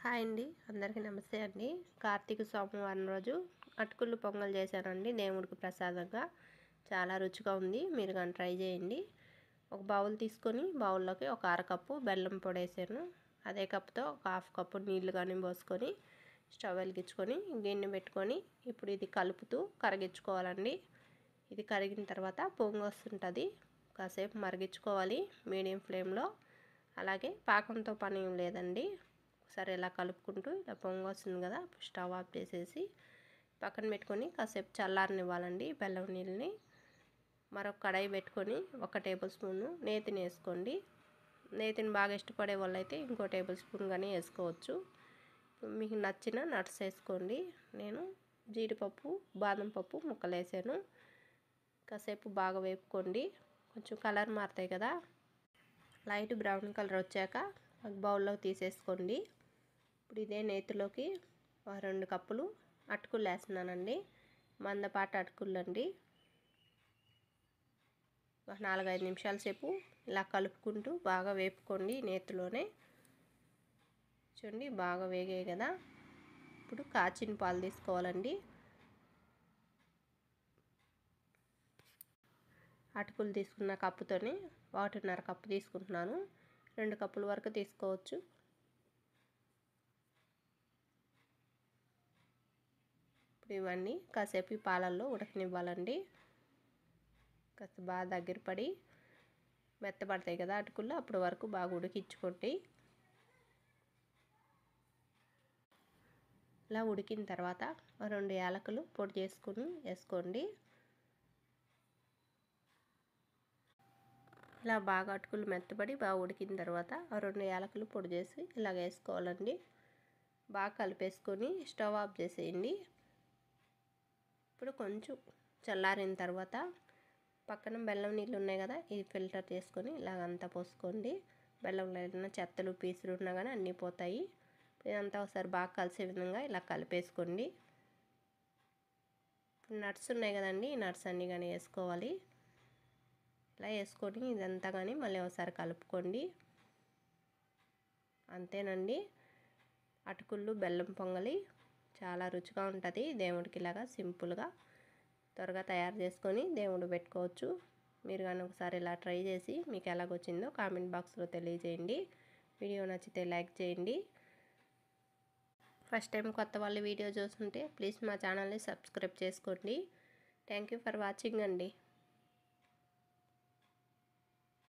Hi అండి, అందరికీ నమస్తే అండి. కార్తీక సోమవారం రోజు అటుకులు పొంగల్ చేశానండి దేవుడికి ప్రసాదంగా. చాలా రుచిగా ఉంది, మీరు కానీ ట్రై చేయండి. ఒక బౌల్ తీసుకొని బౌల్లోకి ఒక అరకప్పు బెల్లం పొడి వేసాను. అదే కప్పుతో ఒక హాఫ్ కప్పు నీళ్లు కానీ పోసుకొని స్టవ్ వెలిగించుకొని గిన్నె పెట్టుకొని ఇప్పుడు ఇది కలుపుతూ కరిగించుకోవాలండి. ఇది కరిగిన తర్వాత పొంగు వస్తుంటుంది, కాసేపు మరిగించుకోవాలి మీడియం ఫ్లేమ్లో. అలాగే పాకంతో పని ఏం లేదండి. ఒకసారి ఇలా కలుపుకుంటూ ఇలా పొంగు వస్తుంది కదా, స్టవ్ ఆఫ్ చేసేసి పక్కన పెట్టుకొని కాసేపు చల్లారనివ్వాలండి బెల్లం నీళ్ళని. మరొక కడాయి పెట్టుకొని 1 టేబుల్ స్పూను నేతిని వేసుకోండి. నేతిని బాగా ఇష్టపడే వాళ్ళైతే ఇంకో టేబుల్ స్పూన్ కానీ వేసుకోవచ్చు. మీకు నచ్చిన నట్స్ వేసుకోండి. నేను జీడిపప్పు, బాదం పప్పు ముక్కలు వేసాను. కాసేపు బాగా వేపుకోండి, కొంచెం కలర్ మారుతాయి కదా. లైట్ బ్రౌన్ కలర్ వచ్చాక బౌల్లోకి తీసేసుకోండి. ఇప్పుడు ఇదే నేతిలోకి 2 కప్పులు అటుకులు వేస్తున్నానండి. మందపాటి అటుకులు అండి. 4-5 నిమిషాల సేపు ఇలా కలుపుకుంటూ బాగా వేపుకోండి నేతిలోనే. చూడండి బాగా వేగాయి కదా. ఇప్పుడు కాచిన పాలు తీసుకోవాలండి. అటుకులు తీసుకున్న కప్పుతోనే 1.5 కప్పు తీసుకుంటున్నాను. 2 కప్పుల వరకు తీసుకోవచ్చు. ఇప్పుడు ఇవన్నీ కాసేపు పాలల్లో ఉడకనివ్వాలండి. కాస్త బాగా దగ్గర పడి మెత్తపడతాయి కదా అటుకులు, అప్పటి వరకు బాగా ఉడికించుకోండి. ఇలా ఉడికిన తర్వాత 2 యాలకులు పొడి చేసుకుని వేసుకోండి. ఇలా బాగా అటుకులు మెత్తపడి బాగా ఉడికిన తర్వాత 2 యాలకులు పొడి చేసి ఇలాగ వేసుకోవాలండి. బాగా కలిపేసుకొని స్టవ్ ఆఫ్ చేసేయండి. ఇప్పుడు కొంచెం చల్లారిన తర్వాత పక్కన బెల్లం నీళ్ళు ఉన్నాయి కదా, ఇది ఫిల్టర్ చేసుకొని ఇలాగంతా పోసుకోండి. బెల్లంలో ఏదైనా చెత్తలు పీసులు ఉన్నా కానీ అన్నీ పోతాయి. ఇదంతా ఒకసారి బాగా కలిసే విధంగా ఇలా కలిపేసుకోండి. నట్స్ ఉన్నాయి కదండి, ఈ నట్స్ అన్నీ కానీ వేసుకోవాలి. ఇలా వేసుకొని ఇదంతా కానీ మళ్ళీ ఒకసారి కలుపుకోండి. అంతేనండి, అటుకులు బెల్లం పొంగలి చాలా రుచిగా ఉంటుంది. దేవుడికి ఇలాగా సింపుల్గా త్వరగా తయారు చేసుకొని దేవుడు పెట్టుకోవచ్చు. మీరు కానీ ఒకసారి ఇలా ట్రై చేసి మీకు ఎలాగొచ్చిందో కామెంట్ బాక్స్లో తెలియజేయండి. వీడియో నచ్చితే లైక్ చేయండి. ఫస్ట్ టైం కొత్త వాళ్ళు వీడియో చూస్తుంటే ప్లీజ్ మా ఛానల్ని సబ్స్క్రైబ్ చేసుకోండి. థ్యాంక్ యూ ఫర్ వాచింగ్ అండి.